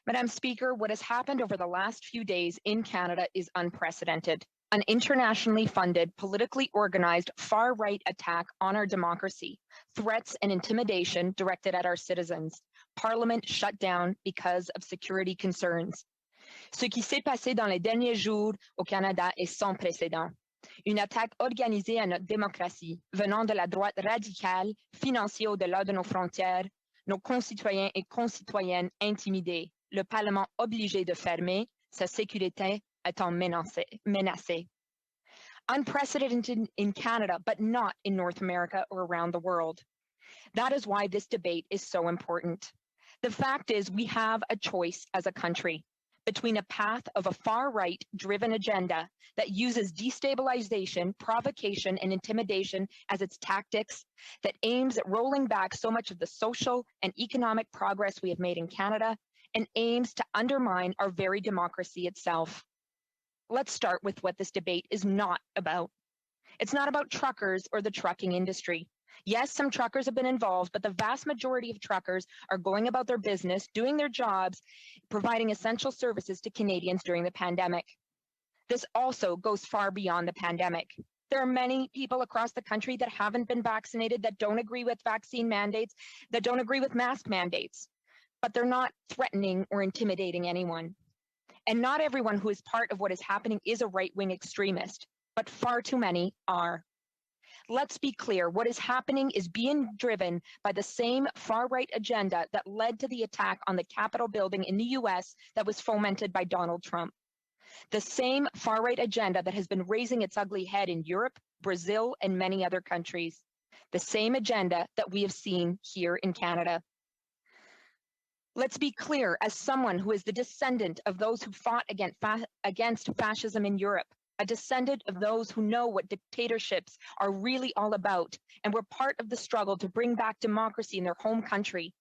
Madam Speaker, what has happened over the last few days in Canada is unprecedented. An internationally funded, politically organized, far-right attack on our democracy, threats and intimidation directed at our citizens, Parliament shut down because of security concerns. Ce qui s'est passé dans les derniers jours au Canada est sans précédent. Une attaque organisée à notre démocratie, venant de la droite radicale, financée au-delà de nos frontières, nos concitoyens et concitoyennes intimidés, le Parlement obligé de fermer, sa sécurité étant menacée. Unprecedented in Canada, but not in North America or around the world. That is why this debate is so important. The fact is, we have a choice as a country between a path of a far-right driven agenda that uses destabilization, provocation, and intimidation as its tactics, that aims at rolling back so much of the social and economic progress we have made in Canada, and aims to undermine our very democracy itself. Let's start with what this debate is not about. It's not about truckers or the trucking industry. Yes, some truckers have been involved, but the vast majority of truckers are going about their business, doing their jobs, providing essential services to Canadians during the pandemic. This also goes far beyond the pandemic. There are many people across the country that haven't been vaccinated, that don't agree with vaccine mandates, that don't agree with mask mandates, but they're not threatening or intimidating anyone. And not everyone who is part of what is happening is a right-wing extremist, but far too many are. Let's be clear, what is happening is being driven by the same far-right agenda that led to the attack on the Capitol building in the US that was fomented by Donald Trump. The same far-right agenda that has been raising its ugly head in Europe, Brazil, and many other countries. The same agenda that we have seen here in Canada. Let's be clear, as someone who is the descendant of those who fought against fascism in Europe, a descendant of those who know what dictatorships are really all about, and were part of the struggle to bring back democracy in their home country.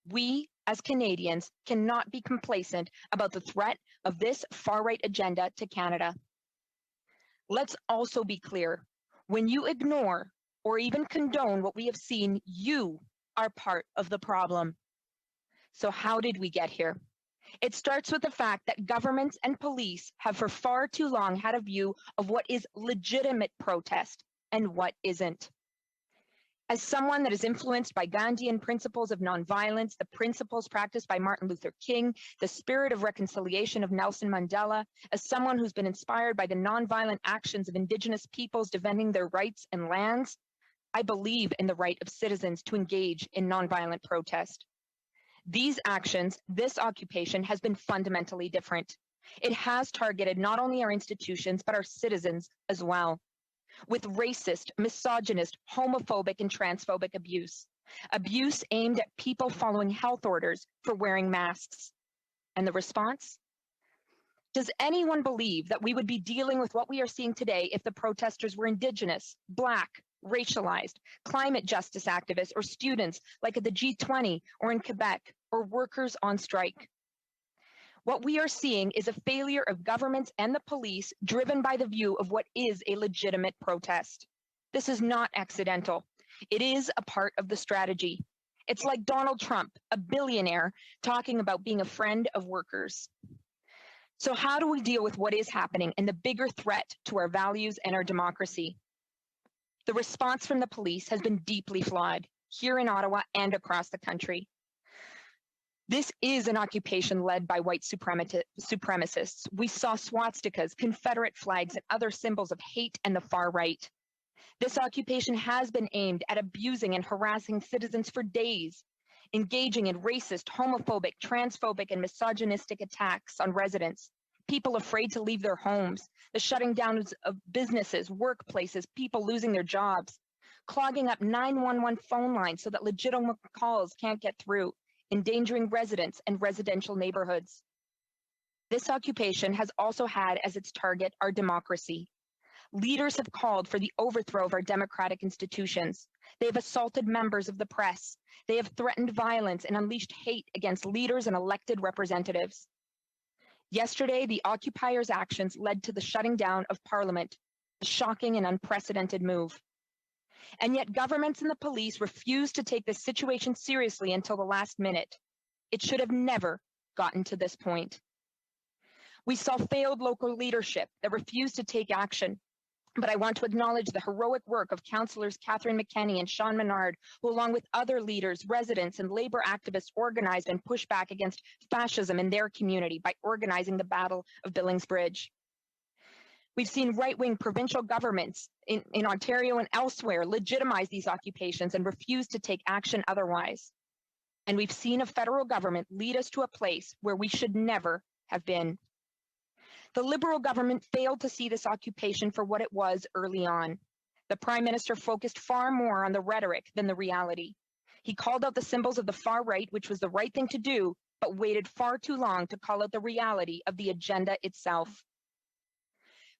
We, as Canadians, cannot be complacent about the threat of this far-right agenda to Canada. Let's also be clear, when you ignore or even condone what we have seen, you are part of the problem. So how did we get here? It starts with the fact that governments and police have for far too long had a view of what is legitimate protest and what isn't. As someone that is influenced by Gandhian principles of nonviolence, the principles practiced by Martin Luther King, the spirit of reconciliation of Nelson Mandela, as someone who's been inspired by the nonviolent actions of Indigenous peoples defending their rights and lands, I believe in the right of citizens to engage in nonviolent protest. These actions, this occupation has been fundamentally different. It has targeted not only our institutions, but our citizens as well, with racist, misogynist, homophobic, and transphobic abuse. Abuse aimed at people following health orders for wearing masks. And the response? Does anyone believe that we would be dealing with what we are seeing today if the protesters were Indigenous, Black, racialized, climate justice activists, or students like at the G20 or in Quebec, or workers on strike? What we are seeing is a failure of governments and the police driven by the view of what is a legitimate protest. This is not accidental. It is a part of the strategy. It's like Donald Trump, a billionaire, talking about being a friend of workers. So how do we deal with what is happening and the bigger threat to our values and our democracy? The response from the police has been deeply flawed here in Ottawa and across the country. This is an occupation led by white supremacists. We saw swastikas, Confederate flags, and other symbols of hate and the far right. This occupation has been aimed at abusing and harassing citizens for days, engaging in racist, homophobic, transphobic, and misogynistic attacks on residents, people afraid to leave their homes, the shutting down of businesses, workplaces, people losing their jobs, clogging up 911 phone lines so that legitimate calls can't get through, endangering residents and residential neighborhoods. This occupation has also had as its target our democracy. Leaders have called for the overthrow of our democratic institutions. They have assaulted members of the press. They have threatened violence and unleashed hate against leaders and elected representatives. Yesterday, the occupiers' actions led to the shutting down of Parliament, a shocking and unprecedented move. And yet governments and the police refused to take this situation seriously until the last minute. It should have never gotten to this point. We saw failed local leadership that refused to take action. But I want to acknowledge the heroic work of councillors Catherine McKenney and Sean Menard, who along with other leaders, residents, and labor activists organized and pushed back against fascism in their community by organizing the Battle of Billings Bridge. We've seen right-wing provincial governments in Ontario and elsewhere legitimize these occupations and refuse to take action otherwise. And we've seen a federal government lead us to a place where we should never have been. The Liberal government failed to see this occupation for what it was early on. The Prime Minister focused far more on the rhetoric than the reality. He called out the symbols of the far right, which was the right thing to do, but waited far too long to call out the reality of the agenda itself.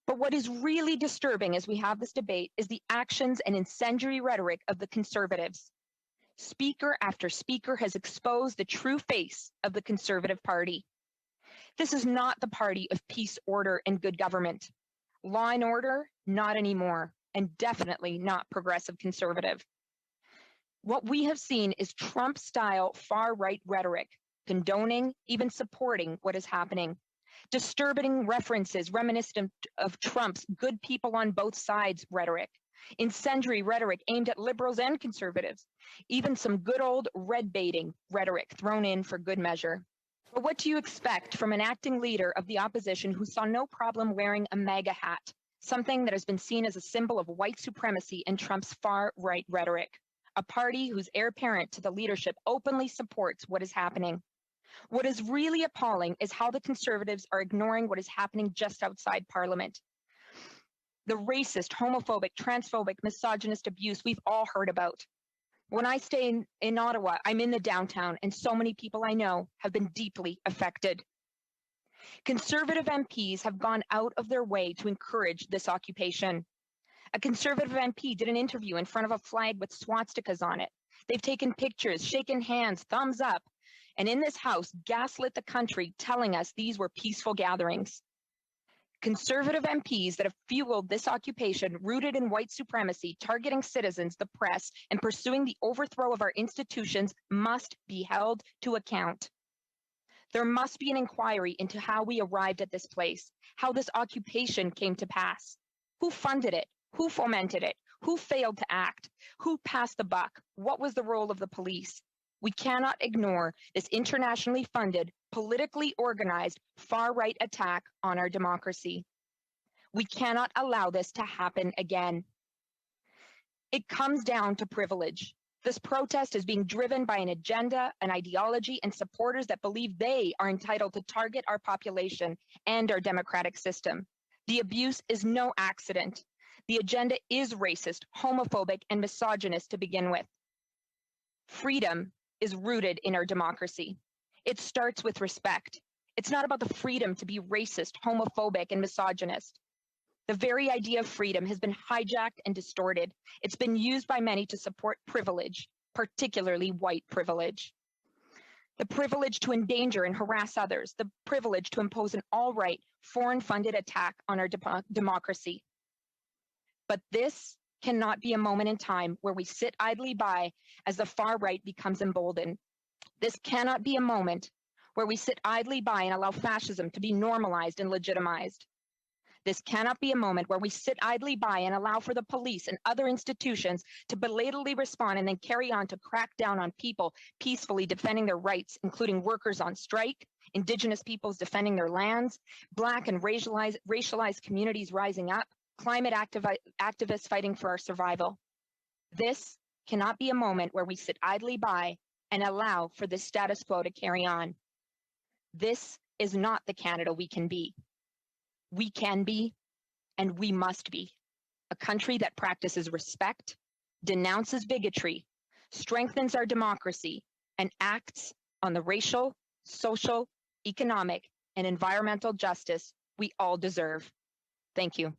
But what is really disturbing as we have this debate is the actions and incendiary rhetoric of the Conservatives. Speaker after speaker has exposed the true face of the Conservative Party. This is not the party of peace, order, and good government. Law and order, not anymore, and definitely not progressive conservative. What we have seen is Trump-style far-right rhetoric, condoning, even supporting what is happening. Disturbing references reminiscent of Trump's good people on both sides rhetoric. Incendiary rhetoric aimed at Liberals and Conservatives. Even some good old red-baiting rhetoric thrown in for good measure. But what do you expect from an acting leader of the opposition who saw no problem wearing a MAGA hat, something that has been seen as a symbol of white supremacy in Trump's far-right rhetoric? A party whose heir apparent to the leadership openly supports what is happening. What is really appalling is how the Conservatives are ignoring what is happening just outside Parliament. The racist, homophobic, transphobic, misogynist abuse we've all heard about. When I stay in Ottawa, I'm in the downtown, and so many people I know have been deeply affected. Conservative MPs have gone out of their way to encourage this occupation. A Conservative MP did an interview in front of a flag with swastikas on it. They've taken pictures, shaken hands, thumbs up, and in this House gaslit the country, telling us these were peaceful gatherings. Conservative MPs that have fueled this occupation, rooted in white supremacy, targeting citizens, the press, and pursuing the overthrow of our institutions must be held to account. There must be an inquiry into how we arrived at this place, how this occupation came to pass. Who funded it? Who fomented it? Who failed to act? Who passed the buck? What was the role of the police? We cannot ignore this internationally funded, politically organized, far-right attack on our democracy. We cannot allow this to happen again. It comes down to privilege. This protest is being driven by an agenda, an ideology, and supporters that believe they are entitled to target our population and our democratic system. The abuse is no accident. The agenda is racist, homophobic, and misogynist to begin with. Freedom is rooted in our democracy. It starts with respect. It's not about the freedom to be racist, homophobic, and misogynist. The very idea of freedom has been hijacked and distorted. It's been used by many to support privilege, particularly white privilege. The privilege to endanger and harass others, the privilege to impose an all-right, foreign-funded attack on our democracy. But this cannot be a moment in time where we sit idly by as the far right becomes emboldened. This cannot be a moment where we sit idly by and allow fascism to be normalized and legitimized. This cannot be a moment where we sit idly by and allow for the police and other institutions to belatedly respond and then carry on to crack down on people peacefully defending their rights, including workers on strike, Indigenous peoples defending their lands, Black and racialized communities rising up, climate activists fighting for our survival. This cannot be a moment where we sit idly by and allow for this status quo to carry on. This is not the Canada we can be. We can be, and we must be, a country that practices respect, denounces bigotry, strengthens our democracy, and acts on the racial, social, economic, and environmental justice we all deserve. Thank you.